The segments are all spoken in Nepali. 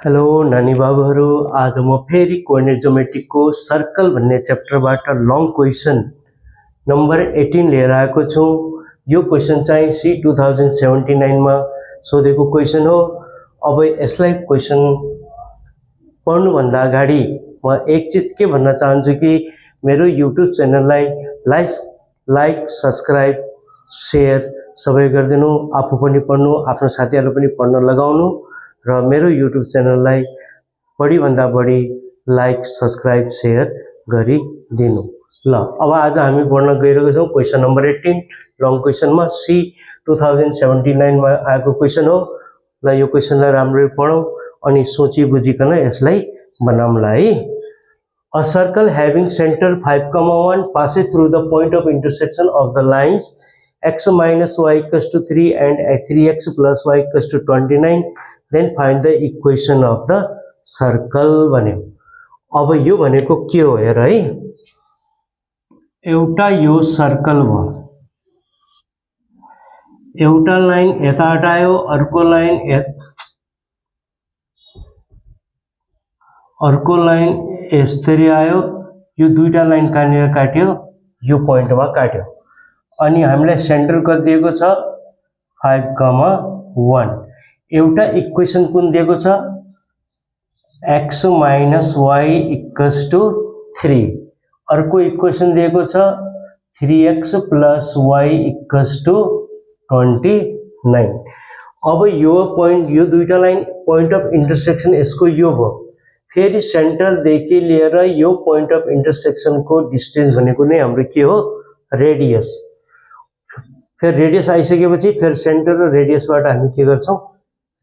हेलो नानी बाबुहरू, आज म फेरि कोअर्डिनेट ज्योमेट्रीको सर्कल भन्ने च्याप्टरबाट लङ क्वेसन नम्बर 18 लिएर आएको छु। यो क्वेसन चाहिँ सी 2079 मा सोधेको क्वेसन हो। अब यसलाई क्वेसन पढ्नुभन्दा अगाडि म एक चीज के भन्न चाहन्छु कि मेरो युट्युब च्यानललाई लाइक सब्स्क्राइब शेयर सबै गरिदिनु, आफू पनि पढ्नु, आफ्नो साथीहरूलाई पनि पढ्न लगाउनु र मेरो युट्युब च्यानललाई बढीभन्दा बढी लाइक सब्स्क्राइब शेयर गरिदिनु। ल अब आज हामी पढ्न गइरहेको छौँ क्वेसन नम्बर 18 लङ क्वेसनमा सी 2079 मा आएको क्वेसन हो। ल यो क्वेसनलाई राम्ररी पढौँ अनि सोची बुझिकन यसलाई बनाऊँला है। A circle having center 5,1 passes through the point of intersection of the lines x minus y equals to 3 and 3x plus y equals to 29. Then find the equation of the circle भन्यो। अब यो भनेको के हो हेर है, एउटा यो सर्कल भयो, एउटा लाइन यता हटायो, अर्को लाइन यसरी आयो, यो दुईटा लाइन कहाँनिर काट्यो, यो पोइन्टमा काट्यो। अनि हामीलाई सेन्टर कति दिएको छ 5,1। एउटा इक्वेसन कुन दिएको छ x minus y equals to 3। अर्को इक्वेसन दिएको छ 3x plus y equals to 29। अब यो पोइन्ट, यो दुईटा लाइन पोइन्ट अफ इन्टरसेक्सन यसको यो भयो। फेरि सेन्टर देखि लिएर यो पोइन्ट अफ इन्टरसेक्सन को डिस्टेन्स भनेको नै हाम्रो के हो, रेडियस। फिर रेडियस आइसकेपछि फेरि सेन्टर र रेडियसबाट हामी के गर्छौं,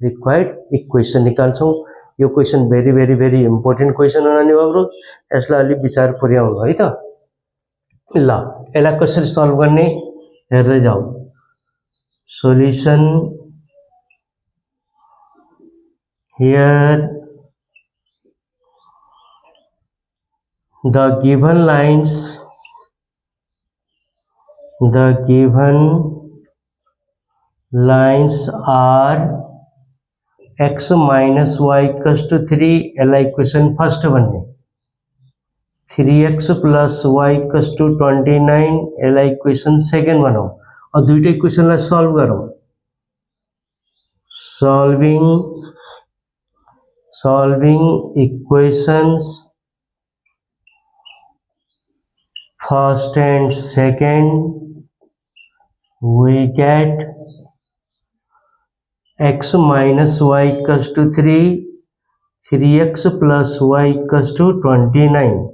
रिक्वायर्ड इक्वेसन निकाल्छौं। यो question very very very important question हो नानी बाबु, यसलाई अलि विचार पुर्याउनु है त। ल यसलाई कसरी सल्भ गर्ने हेर्दै जाऊ। Solution here the given lines are x minus y equals to 3, यसलाई इक्वेसन फर्स्ट भन्ने, 3x plus y equals to 29, यसलाई इक्वेसन सेकेन्ड बनाऊ। अब दुईटा इक्वेसनलाई सल्भ गरौँ। solving equations first and second, we get x minus y equals to 3, 3x plus y equals to 29,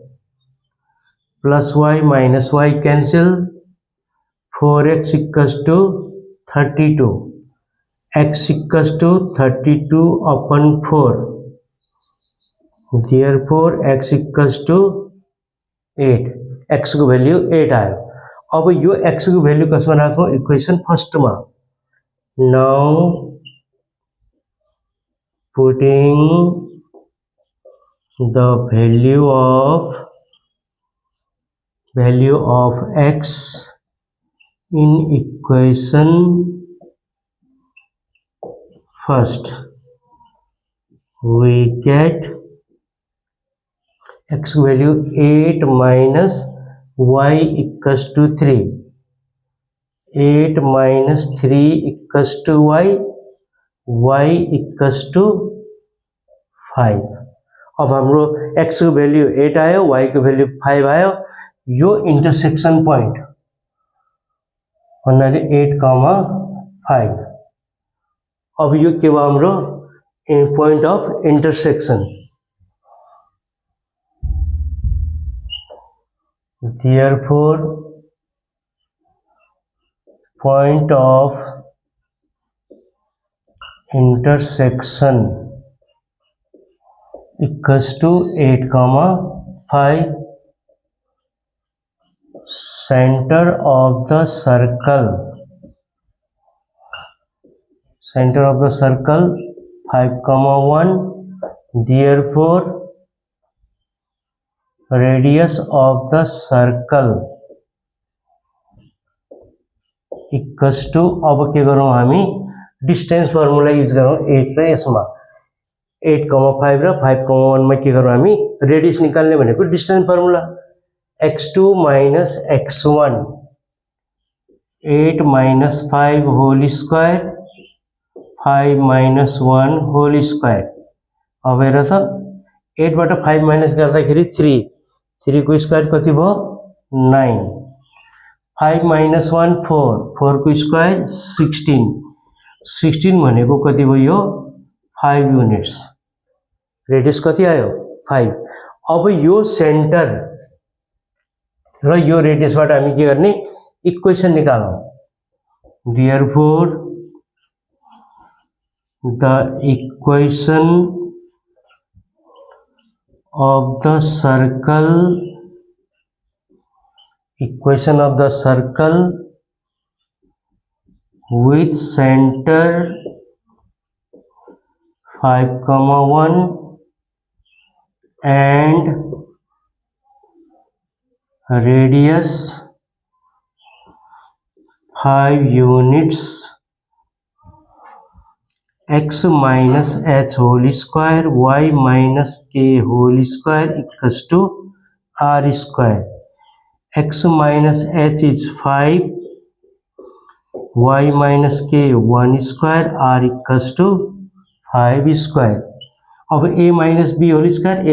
plus y minus y cancel, 4x equals to 32, x equals to 32 upon 4, therefore x equals to 8। x को भ्यालु 8 आयो। अब यो x को भ्यालु कसमा राखौं, इक्वेसन फर्स्टमा। Now putting the value of x in equation first, we get x value 8 minus y equals to 3, 8 minus 3 equals to y, y equals to 5। अब हाम्रो x को भ्यालु 8 आयो, y को भ्यालु 5 आयो। यो इन्टरसेक्सन पोइन्ट भन्नाले 8,5। अब यो के भयो हाम्रो point of intersection. Therefore point of intersection equals to 8,5, center of the circle 5,1, therefore radius of the circle equals to, अब के गरौँ हामी डिस्टेन्स फर्मुला युज गरौँ 8 र यसमा 8,5 र 5,1 मा के गरौँ हामी रेडियस निकाल्ने भनेको distance formula x2 minus x1 8 minus 5 whole square 5 minus 1 whole square अब हेर त 8 बाट 5 माइनस गर्दाखेरि 3 को स्क्वायर कति भयो 9 5 minus 1 4 को स्क्वायर 16 भनेको कति भयो 5 युनिट्स रेडियस कति आयो 5 अब यो सेन्टर र यो रेडियसबाट हामी के गर्ने इक्वेसन निकालौं therefore the equation of the circle with center 5,1 and radius 5 units x minus h whole square y minus k whole square equals to r square. X minus h is 5, y minus k 1 square, r equals to 5 square. अब a minus b whole square,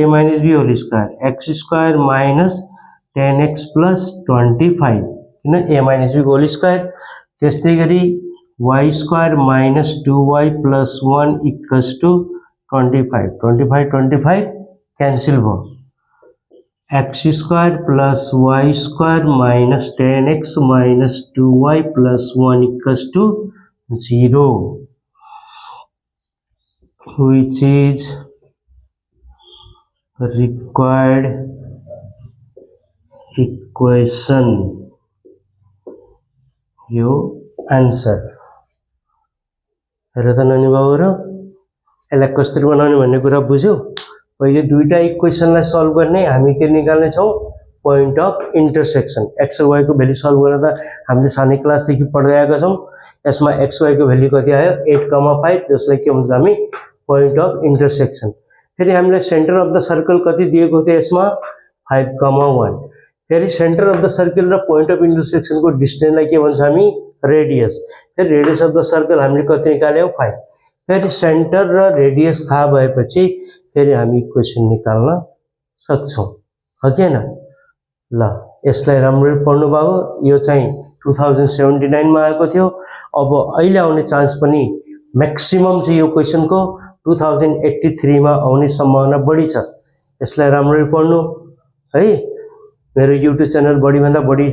x square minus 10x plus 25 किन a minus b whole square त्यस्तै गरी y square minus 2y plus 1 equals to 25 cancel भयो x square plus y square minus 10x minus 2y plus 1 equals to 0 which is required equation यो आन्सर हेर त नानी बाबुहरु यसलाई कसरी बनाउने भन्ने कुरा बुझ्यौ पहिले दुईटा इक्वेसनलाई सल्भ गर्ने हामी के निकाल्ने छौं पोइन्ट अफ इन्टरसेक्सन x र y को भ्यालु सल्भ गर्न त हामीले सानै क्लास देखि पढ्दै आएका छौं यसमा x y को भ्यालु कति आयो 8,5 जसलाई के भन्छ हामी पोइन्ट अफ इन्टरसेक्सन फेरि हामीलाई सेन्टर अफ द सर्कल कति दिएको थियो यसमा 5,1 फेरि सेन्टर अफ द सर्कल र पोइन्ट अफ इन्टरसेक्सन को डिस्टेन्सलाई के भन्छ हामी रेडियस फेरि रेडियस अफ द सर्कल हामीले कति निकाल्यौ 5 फेरि सेन्टर र रेडियस थाहा भएपछि फेरि हामी इक्वेसन निकाल्न सक्छौं हो कि हैन ल यसलाई राम्ररी पढ्नु भयो यो चाहिँ 2079 मा आएको थियो अब अहिले आउने चान्स पनि म्याक्सिमम चाहिँ यो क्वेशनको 2083 मा आउने सम्भावना बढी छ यसलाई राम्ररी पढ्नु है मेरो युट्युब च्यानल बढी भन्दा बढी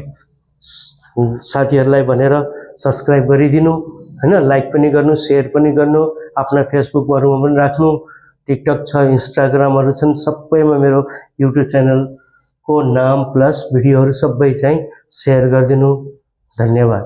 साथीहरुलाई भनेर सब्स्क्राइब गरिदिनु हैन लाइक पनि गर्नु शेयर पनि गर्नु आफ्ना फेसबुकहरुमा पनि राख्नु टिकटक छ इन्स्टाग्रामहरु छन् सबैमा मेरो युट्युब च्यानल को नाम प्लस भिडियोहरु सबै चाहिँ शेयर गरिदिनु धन्यवाद।